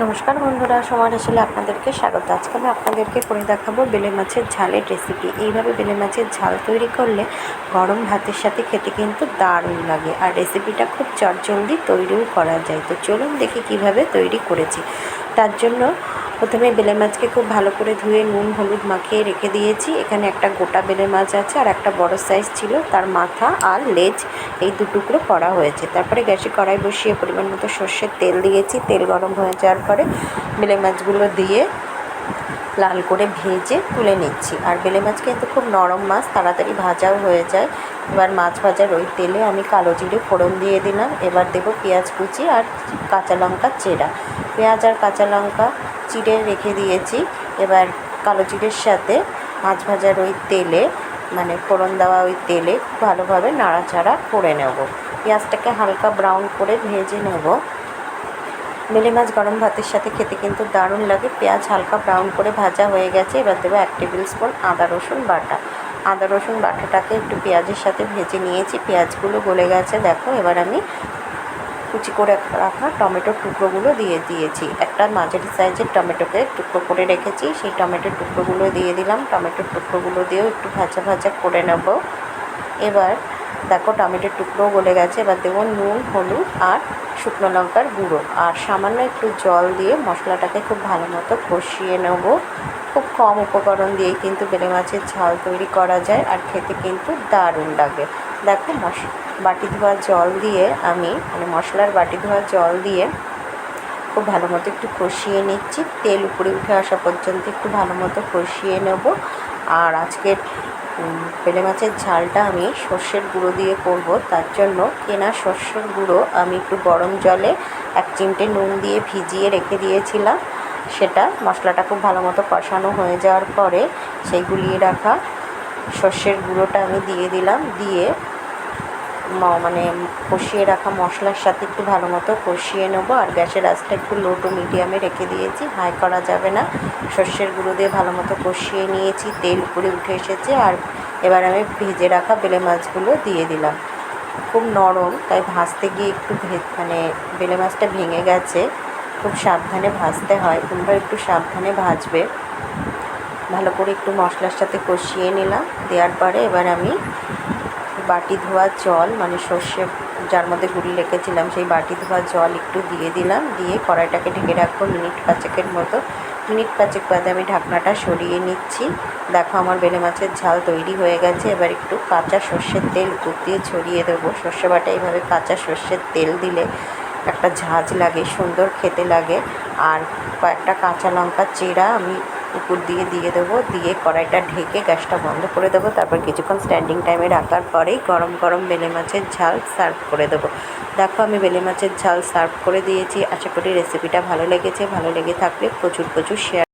নমস্কার বন্ধুরা, সময় আসলে আপনাদেরকে স্বাগত। আজকে আমি আপনাদেরকে করে দেখাবো বেলে মাছের ঝালের রেসিপি। এইভাবে বেলে মাছের ঝাল তৈরি করলে গরম ভাতের সাথে খেতে কিন্তু দারুণ লাগে, আর রেসিপিটা খুব চটজলদি তৈরিও করা যায়। তো চলুন দেখি কিভাবে তৈরি করেছি। তার জন্য প্রথমে বেলে মাছকে খুব ভালো করে ধুয়ে নুন হলুদ মাখিয়ে রেখে দিয়েছি। এখানে একটা গোটা বেলে মাছ আছে, আর একটা বড় সাইজ ছিল, তার মাথা আর লেজ এই দুটুকরো করা হয়েছে। তারপরে গ্যাসে কড়াই বসিয়ে পরিমাণ মতো সর্ষের তেল দিয়েছি। তেল গরম হয়ে যাওয়ার পরে বেলে মাছগুলো দিয়ে লাল করে ভেজে তুলে নিচ্ছি। আর বেলে মাছ কিন্তু খুব নরম মাছ, তাড়াতাড়ি ভাজাও হয়ে যায়। এবার মাছ ভাজার ওই তেলে আমি কালো জিরে ফোড়ন দিয়ে দিলাম। এবার দেবো পেঁয়াজ কুচি আর কাঁচা লঙ্কা চেরা। পেঁয়াজ আর কাঁচা লঙ্কা চিড়ে রেখে দিয়েছি। এবার কালো জিরের সাথে মাছ ভাজার ওই তেলে, মানে ফোড়ন দেওয়া ওই তেলে ভালোভাবে নাড়াচাড়া করে নেব। পেঁয়াজটাকে হালকা ব্রাউন করে ভেজে নেব। বেলে মাছ গরম ভাতের সাথে খেতে কিন্তু দারুণ লাগে। পেঁয়াজ হালকা ব্রাউন করে ভাজা হয়ে গেছে। এবার দেবো 1 টেবিল স্পুন আদা রসুন বাটা। আদা রসুন বাটাটাকে একটু পেঁয়াজের সাথে ভেজে নিয়েছি। পেঁয়াজগুলো গলে গেছে দেখো। এবার আমি কুচি করে রাখা টমেটোর টুকরোগুলো দিয়ে দিয়েছি। একটা মাঝারি সাইজের টমেটোকে টুকরো করে রেখেছি, সেই টমেটোর টুকরোগুলো দিয়ে দিলাম। টমেটোর টুকরোগুলো দিয়েও একটু ভাজা ভাজা করে নেব। এবার দেখো টমেটোর টুকরো গলে গেছে। এবার দেবো নুন হলুদ আর শুকনো লঙ্কার গুঁড়ো, আর সামান্য একটু জল দিয়ে মশলাটাকে খুব ভালো মতো কষিয়ে নেব। খুব কম উপকরণ দিয়েই কিন্তু বেলে মাছের ঝাল তৈরি করা যায়, আর খেতে কিন্তু দারুণ লাগে। দেখো বাটি ধোয়া জল দিয়ে আমি, মানে মশলার বাটি ধোয়া জল দিয়ে খুব ভালো মতো একটু কষিয়ে নিচ্ছি। তেল উপরে উঠে আসা পর্যন্ত একটু ভালো মতো কষিয়ে নেব। আর আজকের বেলে মাছের ঝালটা আমি সর্ষের গুঁড়ো দিয়ে করব। তার জন্য কেনা সর্ষের গুঁড়ো আমি একটু গরম জলে 1 চিমটে নুন দিয়ে ভিজিয়ে রেখে দিয়েছিলাম। সেটা মশলাটা খুব ভালো মতো কষানো হয়ে যাওয়ার পরে সেই গুলিয়ে রাখা সর্ষের গুঁড়োটা আমি দিয়ে দিলাম। দিয়ে মানে কষিয়ে রাখা মশলার সাথে একটু ভালো মতো কষিয়ে নেবো। আর গ্যাসের আঁচটা একটু লো টু মিডিয়ামে রেখে দিয়েছি, হাই করা যাবে না। সর্ষের গুঁড়ো দিয়ে ভালো মতো কষিয়ে নিয়েছি। তেল উপরে উঠে এসেছে। আর এবার আমি ভেজে রাখা বেলে মাছগুলো দিয়ে দিলাম। খুব নরম, তাই ভাজতে গিয়ে একটু মানে বেলে মাছটা ভেঙে গেছে। খুব সাবধানে ভাজতে হয়, তোমরা একটু সাবধানে ভাজবে। ভালো করে একটু মশলার সাথে কষিয়ে নিলাম। দেওয়ার পরে এবার আমি বাটি ধোয়া জল, মানে সর্ষে যার মধ্যে গুঁড়ি রেখেছিলাম সেই বাটি ধোয়া জল একটু দিয়ে দিলাম। দিয়ে কড়াইটাকে ঢেকে রাখবো মিনিট 5 মতো। মিনিট 5 বাদে আমি ঢাকনাটা সরিয়ে নিচ্ছি। দেখো আমার বেলে মাছের ঝাল তৈরি হয়ে গেছে। এবার একটু কাঁচা সর্ষের তেল উপর দিয়ে ছড়িয়ে দেবো। সর্ষে বাটা এইভাবে কাঁচা সর্ষের তেল দিলে একটা ঝাঁঝ লাগে, সুন্দর খেতে লাগে। আর কয়েকটা কাঁচা লঙ্কা চেরা আমি উপর দিয়ে দিয়ে দেবো। দিয়ে কড়াইটা ঢেকে গ্যাসটা বন্ধ করে দেবো। তারপর কিছুক্ষণ স্ট্যান্ডিং টাইমে রাখার পরেই গরম গরম বেলে মাছের ঝাল সার্ভ করে দেবো। দেখো আমি বেলে মাছের ঝাল সার্ভ করে দিয়েছি। আশা করি রেসিপিটা ভালো লেগেছে। ভালো লেগে থাকলে প্রচুর শেয়ার